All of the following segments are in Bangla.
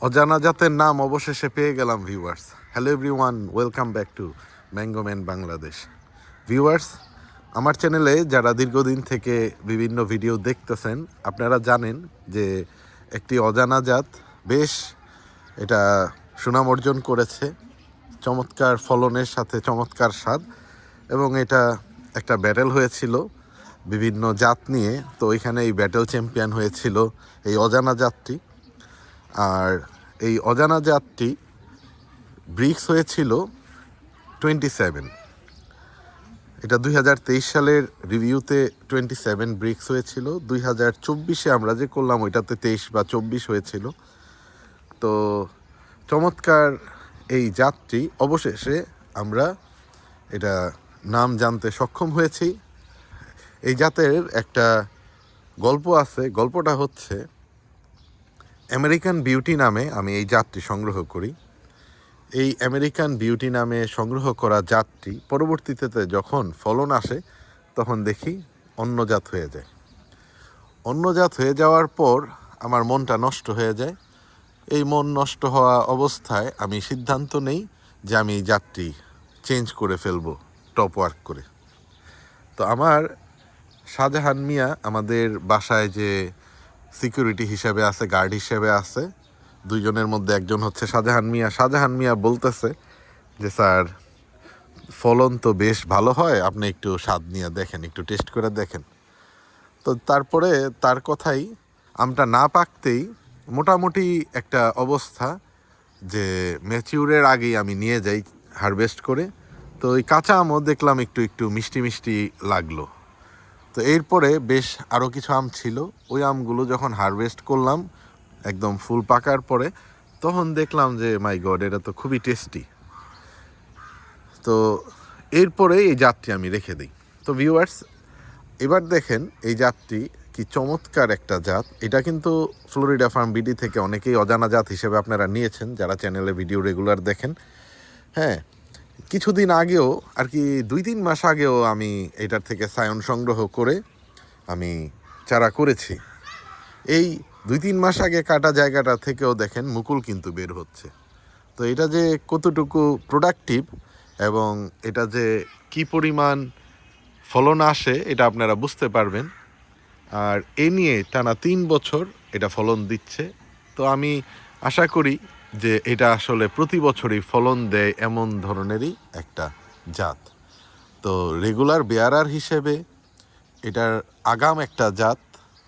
অজানা জাতের নাম অবশেষে পেয়ে গেলাম viewers. Hello everyone, welcome back to mango man Bangladesh. Viewers, আমার চ্যানেলে যারা দীর্ঘদিন থেকে বিভিন্ন ভিডিও দেখতেছেন, আপনারা জানেন যে একটি অজানা জাত বেশ এটা সুনাম অর্জন করেছে, চমৎকার ফলনের সাথে চমৎকার স্বাদ, এবং এটা একটা ব্যাটেল হয়েছিল বিভিন্ন জাত নিয়ে। তো এখানে এই ব্যাটেল চ্যাম্পিয়ন হয়েছিল এই অজানা জাতটি। আর এই অজানা জাতটি ব্রিক্স হয়েছিল 27। এটা 2023 সালের রিভিউতে 27 ব্রিক্স হয়েছিল। 2024-এ আমরা যে করলাম ওইটাতে 23 বা 24 হয়েছিল। তো চমৎকার এই জাতটি অবশেষে আমরা এটা নাম জানতে সক্ষম হয়েছি। এই জাতের একটা গল্প আছে। গল্পটা হচ্ছে, আমেরিকান বিউটি নামে আমি এই জাতটি সংগ্রহ করি। এই আমেরিকান বিউটি নামে সংগ্রহ করা জাতটি পরবর্তীতে যখন ফলন আসে তখন দেখি অন্য জাত হয়ে যায়। অন্য জাত হয়ে যাওয়ার পর আমার মনটা নষ্ট হয়ে যায়। এই মন নষ্ট হওয়া অবস্থায় আমি সিদ্ধান্ত নেই যে আমি এই জাতটি চেঞ্জ করে ফেলবো টপ ওয়ার্ক করে। তো আমার শাহজাহান মিয়া আমাদের বাসায় যে সিকিউরিটি হিসেবে আছে, গার্ড হিসেবে আছে, দুইজনের মধ্যে একজন হচ্ছে শাহজাহান মিয়া। শাহজাহান মিয়া বলতেছে যে স্যার, ফলন তো বেশ ভালো হয়, আপনি একটু স্বাদ নিয়ে দেখেন, একটু টেস্ট করে দেখেন। তো তারপরে তার কথাই আমটা না পাকতেই মোটামুটি একটা অবস্থা যে ম্যাচিউরের আগেই আমি নিয়ে যাই হারভেস্ট করে। তো ওই কাঁচা আমও দেখলাম একটু একটু মিষ্টি মিষ্টি লাগলো। তো এরপরে বেশ আরও কিছু আম ছিল, ওই আমগুলো যখন হারভেস্ট করলাম একদম ফুল পাকার পরে, তখন দেখলাম যে মাই গড, এটা তো খুবই টেস্টি। তো এরপরে এই জাতটি আমি রেখে দিই। তো ভিউয়ার্স, এবার দেখেন এই জাতটি কি চমৎকার একটা জাত। এটা কিন্তু ফ্লোরিডা ফার্ম বিডি থেকে অনেকেই অজানা জাত হিসেবে আপনারা নিয়েছেন যারা চ্যানেলে ভিডিও রেগুলার দেখেন। হ্যাঁ, কিছুদিন আগেও আর কি 2-3 মাস আগেও আমি এটার থেকে সায়ন সংগ্রহ করে আমি চারা করেছি। এই 2-3 মাস আগে কাটা জায়গাটা থেকেও দেখেন মুকুল কিন্তু বের হচ্ছে। তো এটা যে কতটুকু প্রোডাক্টিভ এবং এটা যে কি পরিমাণ ফলন আসে এটা আপনারা বুঝতে পারবেন। আর এ নিয়ে টানা 3 বছর এটা ফলন দিচ্ছে। তো আমি আশা করি যে এটা আসলে প্রতি বছরই ফলন দেয় এমন ধরনেরই একটা জাত। তো রেগুলার বেয়ারার হিসেবে এটার আগাম একটা জাত।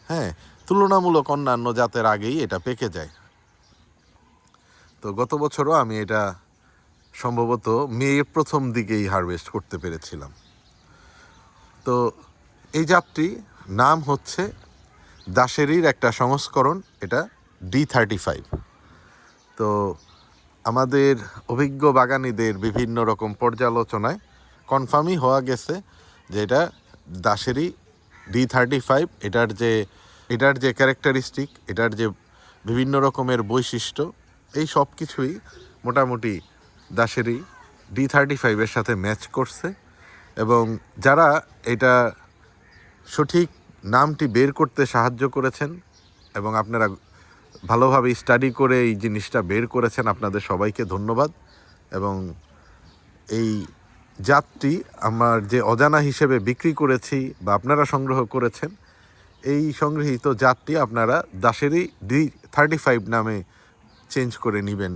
হ্যাঁ, তুলনামূলক অন্যান্য জাতের আগেই এটা পেকে যায়। তো গত বছরও আমি এটা সম্ভবত মেয়ের প্রথম দিকেই হারভেস্ট করতে পেরেছিলাম। তো এই জাতটি নাম হচ্ছে দাশেরির একটা সংস্করণ, এটা D35। তো আমাদের অভিজ্ঞ বাগানীদের বিভিন্ন রকম পর্যালোচনায় কনফার্মই হওয়া গেছে যে এটা দাশেরি D35। এটার যে ক্যারেক্টারিস্টিক, এটার যে বিভিন্ন রকমের বৈশিষ্ট্য, এই সব কিছুই মোটামুটি দাশেরি D35-এর সাথে ম্যাচ করছে। এবং যারা এটা সঠিক নামটি বের করতে সাহায্য করেছেন এবং আপনারা ভালোভাবে স্টাডি করে এই জিনিসটা বের করেছেন, আপনাদের সবাইকে ধন্যবাদ। এবং এই জাতটি আমার যে অজানা হিসেবে বিক্রি করেছি বা আপনারা সংগ্রহ করেছেন, এই সংগৃহীত জাতটি আপনারা দাশেরি D35 নামে চেঞ্জ করে নেবেন।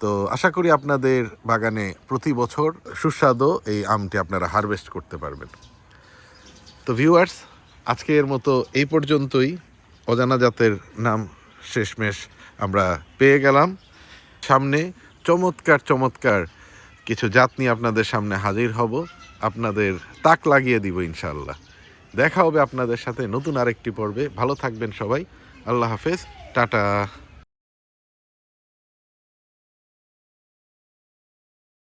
তো আশা করি আপনাদের বাগানে প্রতি বছর সুস্বাদু এই আমটি আপনারা হারভেস্ট করতে পারবেন। তো ভিউয়ার্স, আজকের মতো এই পর্যন্তই। অজানা জাতের নাম শেষমেশ আমরা পেয়ে গেলাম। সামনে চমৎকার চমৎকার কিছু জাত নিয়ে আপনাদের সামনে হাজির হব, আপনাদের তাক লাগিয়ে দিব ইনশাআল্লাহ। দেখা হবে আপনাদের সাথে নতুন আরেকটি পর্বে। ভালো থাকবেন সবাই। আল্লাহ হাফেজ, টাটা।